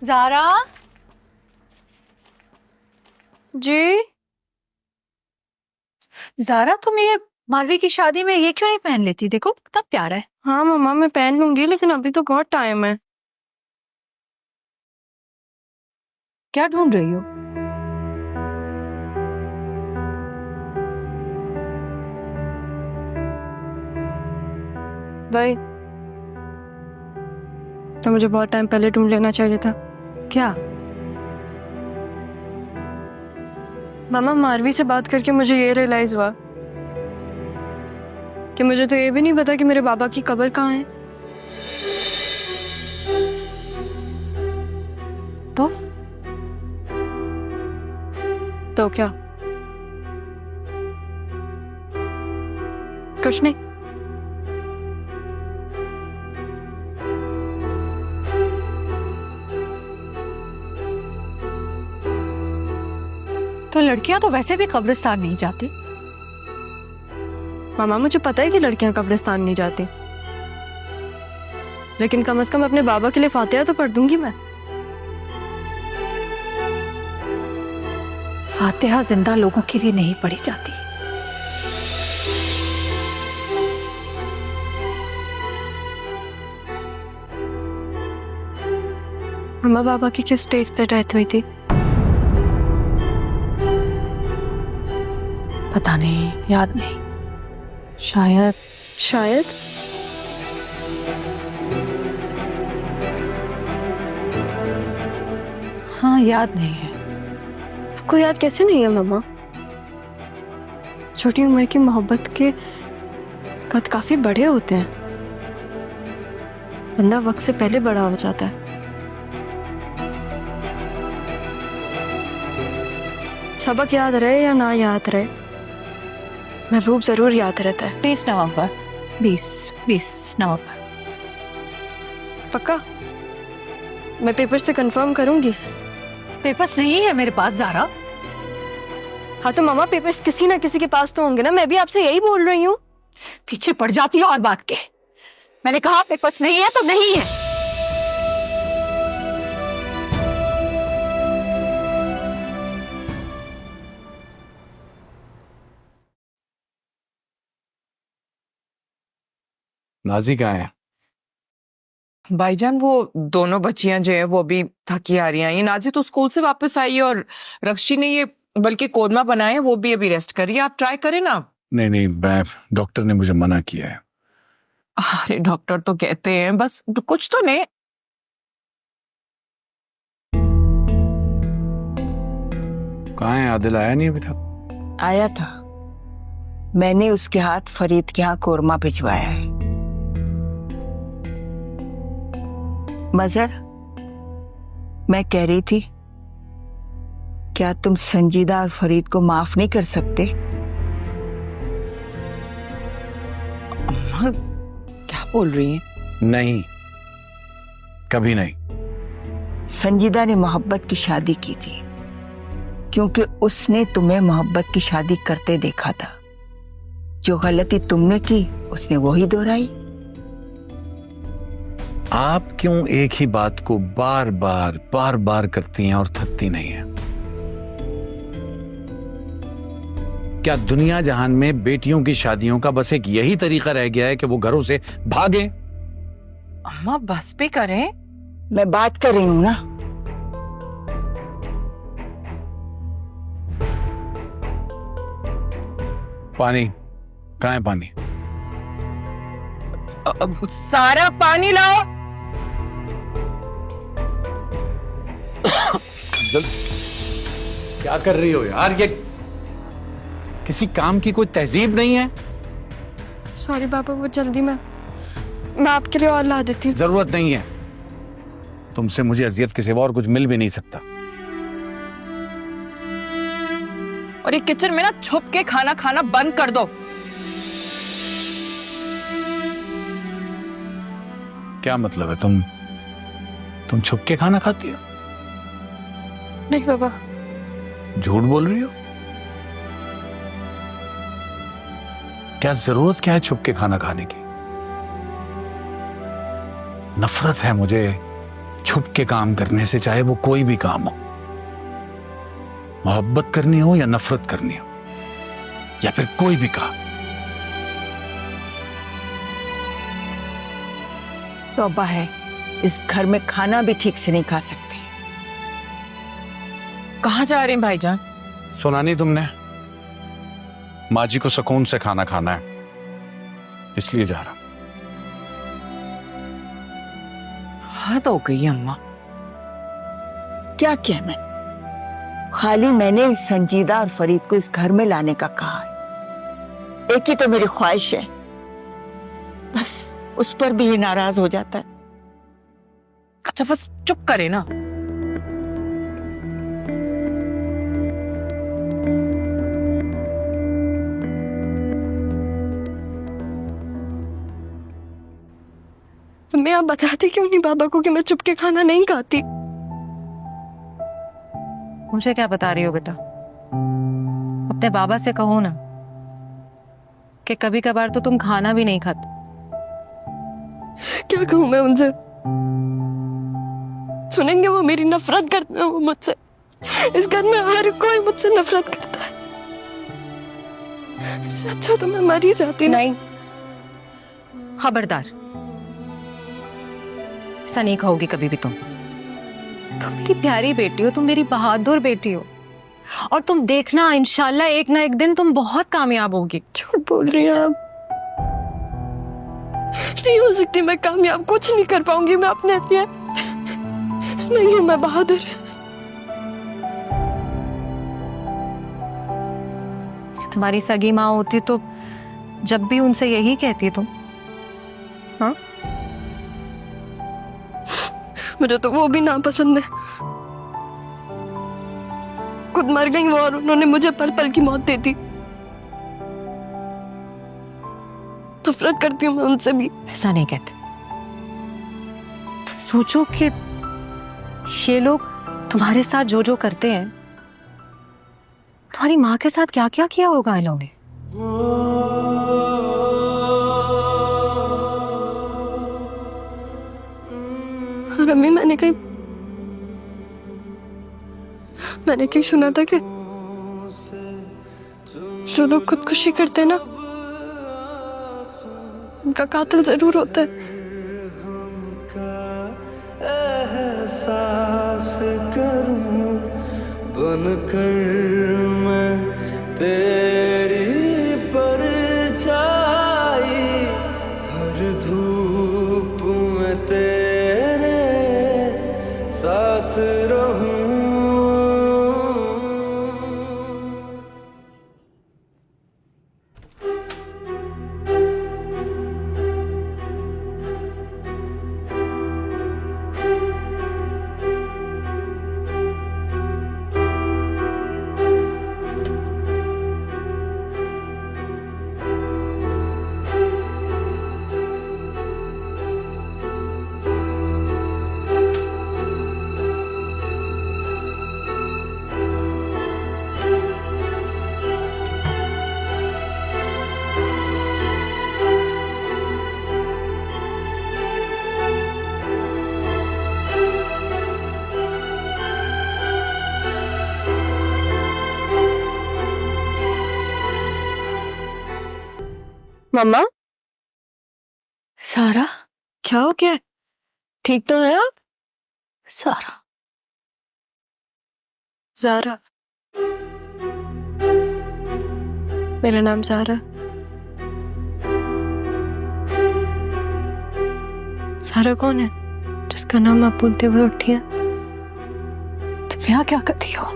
ज़ारा जी। ज़ारा, तुम ये मालवी की शादी में ये क्यों नहीं पहन लेती? देखो कितना प्यारा है। हाँ मम्मा, मैं पहन लूंगी, लेकिन अभी तो बहुत टाइम है। क्या ढूंढ रही हो? भाई, तो मुझे बहुत टाइम पहले ढूंढ लेना चाहिए था। क्या? मामा, मारवी से बात करके मुझे ये रियलाइज हुआ कि मुझे तो ये भी नहीं पता कि मेरे बाबा की कब्र कहाँ है। तो क्या? कुछ नहीं। तो लड़कियां तो वैसे भी कब्रिस्तान नहीं जाती। मामा, मुझे पता है कि लड़कियां कब्रिस्तान नहीं जाती, लेकिन कम से कम अपने बाबा के लिए फातिहा तो पढ़ दूंगी मैं। फातिहा जिंदा लोगों के लिए नहीं पढ़ी जाती। अम्मा, बाबा की किस स्टेज पे डेथ हुई थी? पता नहीं, याद नहीं। शायद शायद। हाँ, याद नहीं है। आपको याद कैसे नहीं है मामा? छोटी उम्र की मोहब्बत के कद काफी बड़े होते हैं। बंदा वक्त से पहले बड़ा हो जाता है। सबक याद रहे या ना याद रहे, महबूब जरूर याद रहता है। 20 नवंबर 20 नवंबर। पक्का? मैं पेपर से कंफर्म करूंगी। पेपर्स नहीं है मेरे पास ज़ारा। हाँ तो मामा, पेपर्स किसी ना किसी के पास तो होंगे ना। मैं भी आपसे यही बोल रही हूँ। पीछे पड़ जाती है और बात के। मैंने कहा पेपर्स नहीं है तो नहीं है। नाजी कहाँ है? भाईजान, वो दोनों बच्चियां जो है वो अभी थकी आ रही हैं। ये नाजी तो स्कूल से वापस आई है और रक्षी ने ये बल्कि कोरमा बनाए हैं, वो भी अभी रेस्ट करिए। आप ट्राई करें ना। नहीं नहीं, मैं डॉक्टर ने मुझे मना किया है। अरे डॉक्टर तो कहते हैं बस कुछ तो नहीं। कहाँ है आदिल? आया नहीं अभी तक? आया था, मैंने उसके हाथ फरीद के यहाँ कोरमा भिजवाया है। मजहर, मैं कह रही थी, क्या तुम संजीदा और फरीद को माफ नहीं कर सकते? अम्मा क्या बोल रही हैं? नहीं, कभी नहीं। संजीदा ने मोहब्बत की शादी की थी क्योंकि उसने तुम्हें मोहब्बत की शादी करते देखा था। जो गलती तुमने की उसने वही दोहराई। आप क्यों एक ही बात को बार बार करती हैं और थकती नहीं हैं? क्या दुनिया जहान में बेटियों की शादियों का बस एक यही तरीका रह गया है कि वो घरों से भागें? अम्मा बस पे करें। मैं बात कर रही हूं ना। पानी कहाँ है? पानी सारा पानी लाओ। क्या कर रही हो यार? ये किसी काम की कोई तहजीब नहीं है। सॉरी बाबा, वो जल्दी मैं आपके लिए और ला देती हूँ। जरूरत नहीं है। तुमसे मुझे अजियत के सिवा और कुछ मिल भी नहीं सकता। और ये किचन में ना छुप के खाना खाना बंद कर दो। क्या मतलब है? तुम छुप के खाना खाती हो? नहीं बाबा। झूठ बोल रही हो? क्या जरूरत क्या है छुप के खाना खाने की? नफरत है मुझे छुप के काम करने से, चाहे वो कोई भी काम हो, मोहब्बत करनी हो या नफरत करनी हो या फिर कोई भी काम। तौबा है, इस घर में खाना भी ठीक से नहीं खा सकते। कहाँ जा रहे हैं भाईजान? सुना नहीं तुमने? माँ जी को सुकून से खाना खाना है, इसलिए जा रहा। हद हो गई है अम्मा। क्या किया मैं? खाली मैंने संजीदा और फरीद को इस घर में लाने का कहा है। एक ही तो मेरी ख्वाहिश है, बस उस पर भी ये नाराज हो जाता है। अच्छा बस चुप करे ना। मैं आप बताती क्यों नहीं पापा को कि मैं चुप के खाना नहीं खाती? मुझे क्या बता रही हो बेटा? अपने बाबा से कहो ना कि कभी कभार तो तुम खाना भी नहीं खाते। क्या कहूं मैं उनसे? सुनेंगे वो मेरी नफरत करते हैं, वो मुझसे। इस घर में हर कोई मुझसे नफरत करता है। इससे अच्छा तो मैं मर ही जाती। नहीं, खबरदार, ऐसा नहीं कहोगी कभी भी। तुम मेरी प्यारी बेटी हो, तुम मेरी बहादुर बेटी हो, और तुम देखना इंशाल्लाह एक ना एक दिन तुम बहुत कामयाब होगी। झूठ बोल रही हैं आप। नहीं हो सकती मैं कामयाब, कुछ नहीं कर पाऊंगी मैं अपने लिए। नहीं हूं मैं बहादुर। तुम्हारी सगी माँ होती तो जब भी उनसे यही कहती तुम। हाँ, मुझे तो वो भी नापसंद है। खुद मर गई वो और उन्होंने मुझे पल पल की मौत दे दी। नफरत करती हूँ मैं उनसे भी। ऐसा नहीं कहते। तुम सोचो कि ये लोग तुम्हारे साथ जो जो करते हैं, तुम्हारी माँ के साथ क्या क्या किया होगा इन लोगों ने। और अम्मी मैंने कहीं सुना था कि जो लोग खुदकुशी करते हैं ना, उनका कातिल जरूर होता है। एहसास करूं बनकर मैं तेरी परछाई, हर धूप में तेरे साथ रहूं। मम्मा, सारा, क्या हो गया? ठीक तो है आप? सारा, ज़ारा। मेरा नाम ज़ारा। ज़ारा कौन है जिसका नाम आप बोलते हुए उठी है? तुम यहाँ क्या कर रही हो?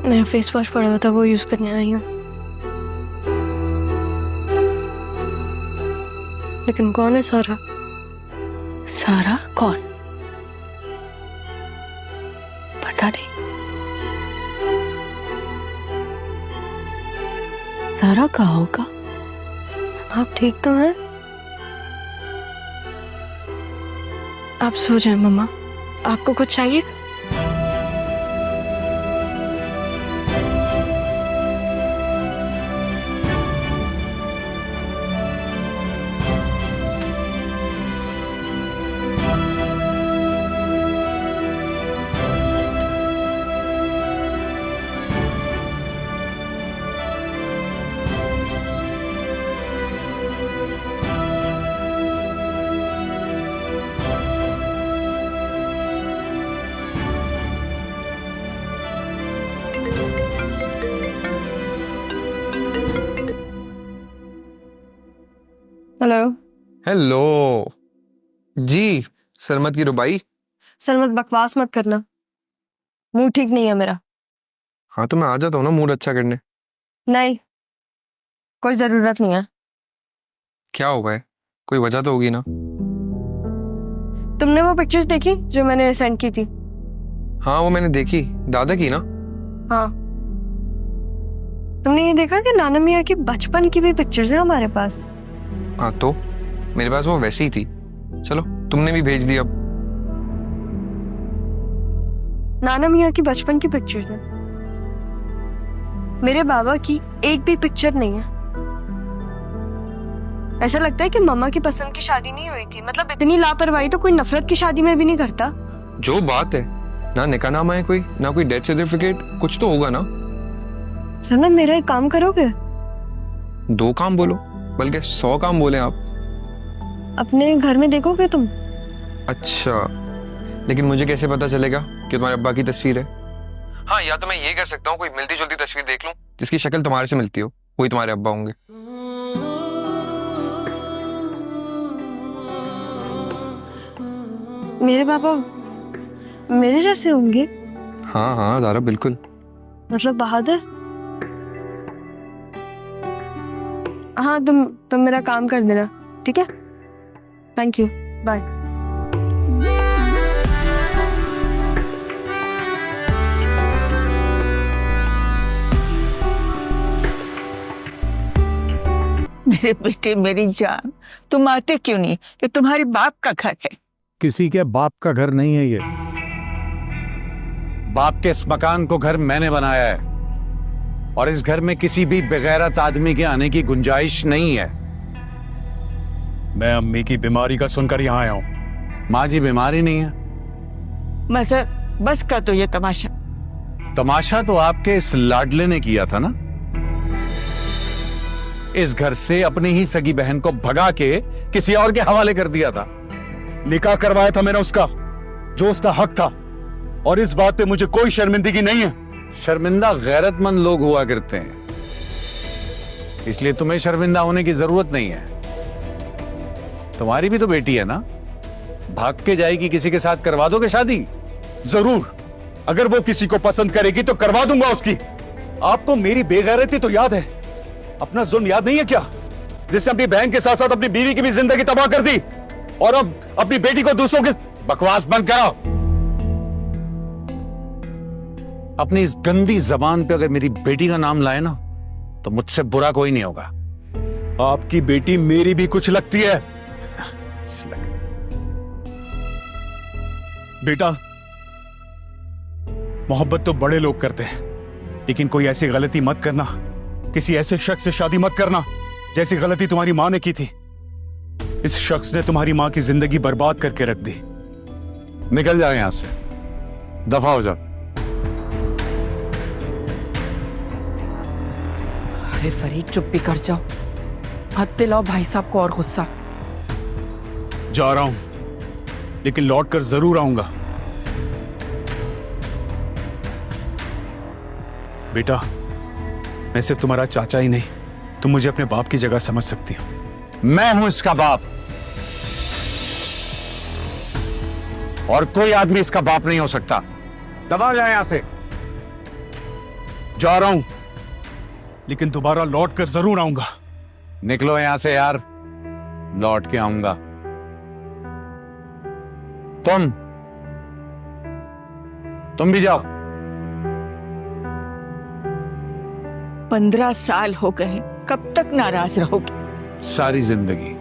मेरा फेस वॉश पड़ा हुआ था, वो यूज करने आई हूँ। लेकिन कौन है सारा? सारा कौन? पता नहीं। सारा कहाँ होगा? आप ठीक तो हैं? आप सो जाएं मम्मा। आपको कुछ चाहिए? हेलो। हेलो जी। सरमत की रुबाई। सर मत बकवास मत करना, मूड ठीक नहीं है मेरा। हाँ तो मैं आ जाता हूँ ना मूड अच्छा करने। नहीं, कोई जरूरत नहीं है। क्या हुआ है? कोई वजह तो होगी ना। तुमने वो पिक्चर्स देखी जो मैंने सेंड की थी? हाँ वो मैंने देखी, दादा की ना। हाँ। तुमने ये देखा कि नाना मियाँ की बचपन की भी पिक्चर्स हैं हमारे पास? हाँ तो मेरे पास वो वैसी ही थी। चलो तुमने भी भेज दी अब। नाना मियाँ की बचपन की पिक्चर्स हैं, मेरे बाबा की एक भी पिक्चर नहीं है। ऐसा लगता है कि मम्मा की पसंद की शादी नहीं हुई थी। मतलब इतनी लापरवाही तो कोई नफरत की शादी में भी नहीं करता। जो बात है, ना निकाहनामा है कोई, ना कोई डेथ सर्टिफिकेट, कुछ तो होगा ना। सर मेरा एक काम करोगे? 2 काम बोलो, बल्कि 100 काम बोले आप। अपने घर में देखोगे तुम? अच्छा, लेकिन मुझे कैसे पता चलेगा कि तुम्हारे अब्बा की तस्वीर है? हाँ, या तो मैं ये कर सकता हूँ, कोई मिलती जुलती तस्वीर देख लूं जिसकी शक्ल तुम्हारे से मिलती हो, वही तुम्हारे अब्बा होंगे। मेरे पापा मेरे जैसे होंगे? हाँ हाँ ज़ारा, बिल्कुल। मतलब बहादुर। हाँ तुम मेरा काम कर देना, ठीक है? Thank you, bye. मेरे बेटे मेरी जान, तुम आते क्यों नहीं? ये तुम्हारे बाप का घर है। किसी के बाप का घर नहीं है ये। बाप के इस मकान को घर मैंने बनाया है और इस घर में किसी भी बेगैरत आदमी के आने की गुंजाइश नहीं है। मैं अम्मी की बीमारी का सुनकर यहां आया हूं। माँ जी बीमारी नहीं है। मजर बस कर दो ये तमाशा। तमाशा तो आपके इस लाडले ने किया था ना। इस घर से अपनी ही सगी बहन को भगा के किसी और के हवाले कर दिया था। निकाह करवाया था मैंने उसका, जो उसका हक था, और इस बात पे मुझे कोई शर्मिंदगी नहीं है। शर्मिंदा गैरतमंद लोग हुआ करते हैं, इसलिए तुम्हें शर्मिंदा होने की जरूरत नहीं है। तुम्हारी भी तो बेटी है ना, भाग के जाएगी, किसी के साथ करवा दोगे शादी? जरूर, अगर वो किसी को पसंद करेगी तो करवा दूंगा उसकी। आपको मेरी बेगैरती तो याद है, अपना जुल्म याद नहीं है क्या, जिसने अपनी बहन के साथ साथ अपनी बीवी की भी जिंदगी तबाह कर दी, और अब अपनी बेटी को दूसरों के। बकवास बंद करो। अपनी इस गंदी जबान पे अगर मेरी बेटी का नाम लाए ना, तो मुझसे बुरा कोई नहीं होगा। आपकी बेटी मेरी भी कुछ लगती है। बेटा, मोहब्बत तो बड़े लोग करते हैं, लेकिन कोई ऐसी गलती मत करना, किसी ऐसे शख्स से शादी मत करना जैसी गलती तुम्हारी मां ने की थी। इस शख्स ने तुम्हारी मां की जिंदगी बर्बाद करके रख दी। निकल जाओ यहां से, दफा हो जाओ। अरे फरीद चुप भी कर जाओ, मत दिलाओ भाई साहब को और गुस्सा। जा रहा हूं, लेकिन लौट कर जरूर आऊंगा। बेटा, मैं सिर्फ तुम्हारा चाचा ही नहीं, तुम मुझे अपने बाप की जगह समझ सकती हो। मैं हूं इसका बाप, और कोई आदमी इसका बाप नहीं हो सकता। दबा जाए यहां से। जा रहा हूं, लेकिन दोबारा लौट कर जरूर आऊंगा। निकलो यहां से यार, लौट के आऊंगा। तुम भी जाओ। 15 साल हो गए, कब तक नाराज रहोगे? सारी जिंदगी।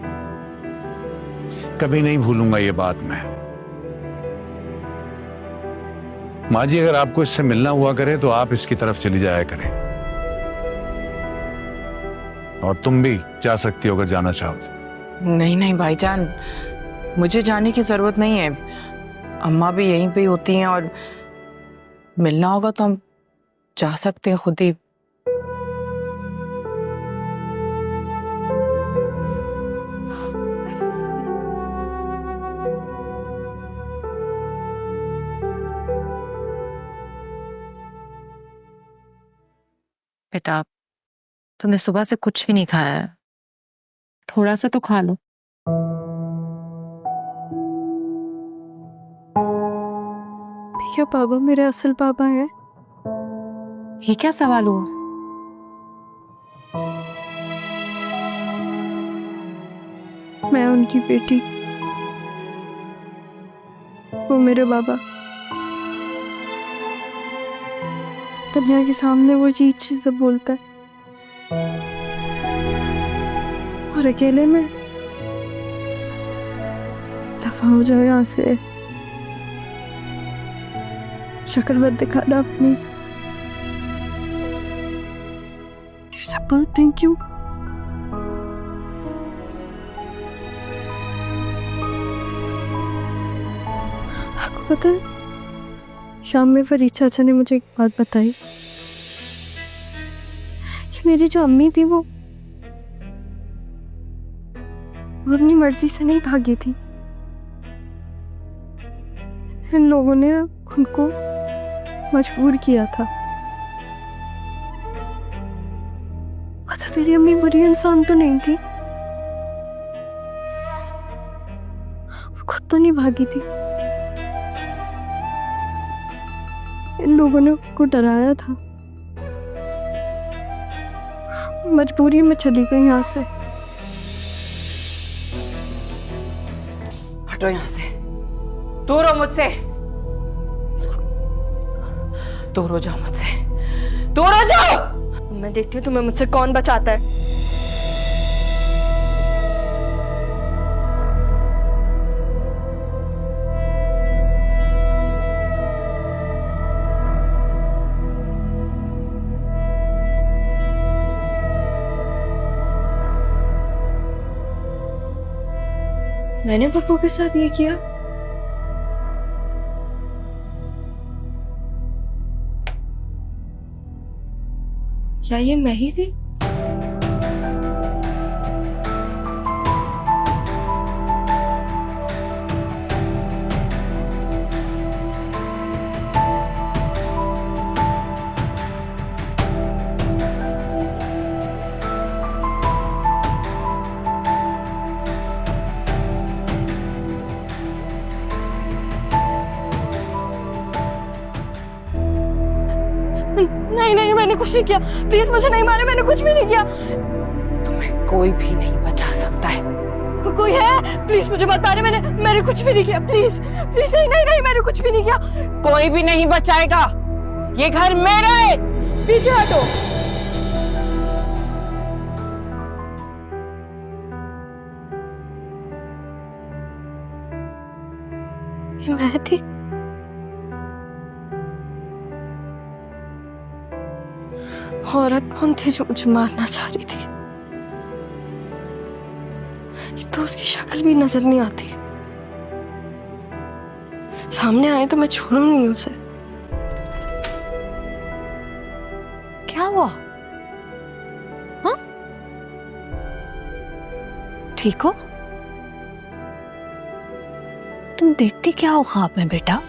कभी नहीं भूलूंगा ये बात मैं। माँ जी, अगर आपको इससे मिलना हुआ करे तो आप इसकी तरफ चली जाया करें, और तुम भी जा सकती हो अगर जाना चाहो तो। नहीं नहीं भाईजान, मुझे जाने की जरूरत नहीं है। अम्मा भी यहीं पे होती हैं, और मिलना होगा तो हम जा सकते हैं खुद ही। बेटा, तुमने सुबह से कुछ भी नहीं खाया है। थोड़ा सा तो खा लो। क्या पापा मेरे असल पापा हैं? ये क्या सवाल हुआ? मैं उनकी बेटी, वो मेरे बाबा। दुनिया के सामने वो चीज से बोलता है और अकेले में दफा हो जाओ यहाँ से। शक्ल मत दिखाना अपनी। Simple, thank you. आपको पता है, शाम में फरीद चाचा ने मुझे एक बात बताई कि मेरी जो अम्मी थी वो अपनी मर्जी से नहीं भागी थी। इन लोगों ने उनको मजबूर किया था। अच्छा, मेरी अम्मी बुरी इंसान तो नहीं थी, वो खुद तो नहीं भागी थी। इन लोगों ने उनको डराया था। मजबूरी में चली गई यहाँ से। हटो यहाँ से, दूर हो मुझसे, दूर हो जाओ मुझसे, दूर हो जाओ। मैं देखती हूँ तुम्हें मुझसे कौन बचाता है। मैंने पप्पू के साथ ये किया? क्या ये मैं ही थी? नहीं नहीं, मैंने कुछ नहीं किया। प्लीज मुझे नहीं मारे, मैंने कुछ भी नहीं किया। तुम्हें कोई भी नहीं बचा सकता है। कोई है? प्लीज मुझे मत मारे, मैंने कुछ भी नहीं किया। प्लीज प्लीज, नहीं नहीं नहीं, मैंने कुछ भी नहीं किया। कोई भी नहीं बचाएगा। ये घर मेरा है। पीछे हटो। ये मैं थी। औरत कौन थी जो मुझे मारना चाह रही थी? तो उसकी शक्ल भी नजर नहीं आती। सामने आए तो मैं छोड़ूंगी उसे। क्या हुआ? हाँ, ठीक हो? तुम देखती क्या हो ख्वाब में बेटा,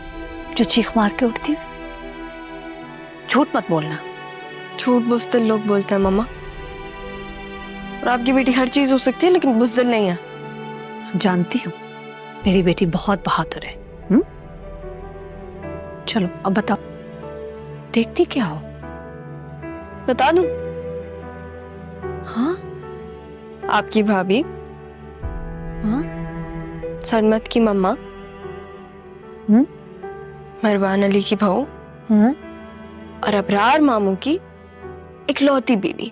जो चीख मार के उठती? झूठ मत बोलना। झूठ बुज़दिल लोग बोलते हैं मम्मा। और आपकी बेटी हर चीज हो सकती है लेकिन बुज़दिल नहीं है। जानती हूँ, मेरी बेटी बहुत बहादुर है। चलो अब बताओ, देखती क्या हो? बता दूं? हाँ आपकी भाभी, हाँ सरमत की मम्मा, मरवान अली की बहू, हाँ और अबरार मामू की इकलौती बीवी।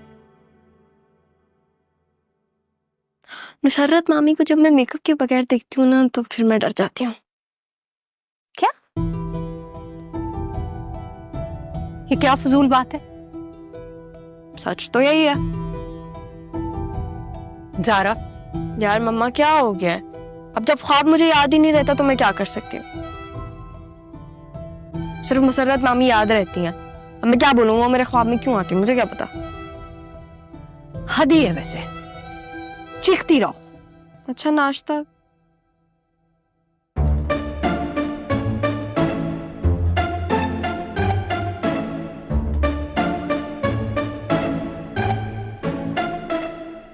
नुसरत मामी को जब मैं मेकअप के बगैर देखती हूँ ना, तो फिर मैं डर जाती हूँ। क्या? ये क्या फजूल बात है? सच तो यही है। जारा, यार मम्मा क्या हो गया है? अब जब ख्वाब मुझे याद ही नहीं रहता तो मैं क्या कर सकती हूँ? सिर्फ मुसर्रत मामी याद रहती हैं। अब मैं क्या बोलूँ, वो मेरे ख्वाब में क्यों आती है मुझे क्या पता। हद ही है वैसे, चीखती रहो। अच्छा नाश्ता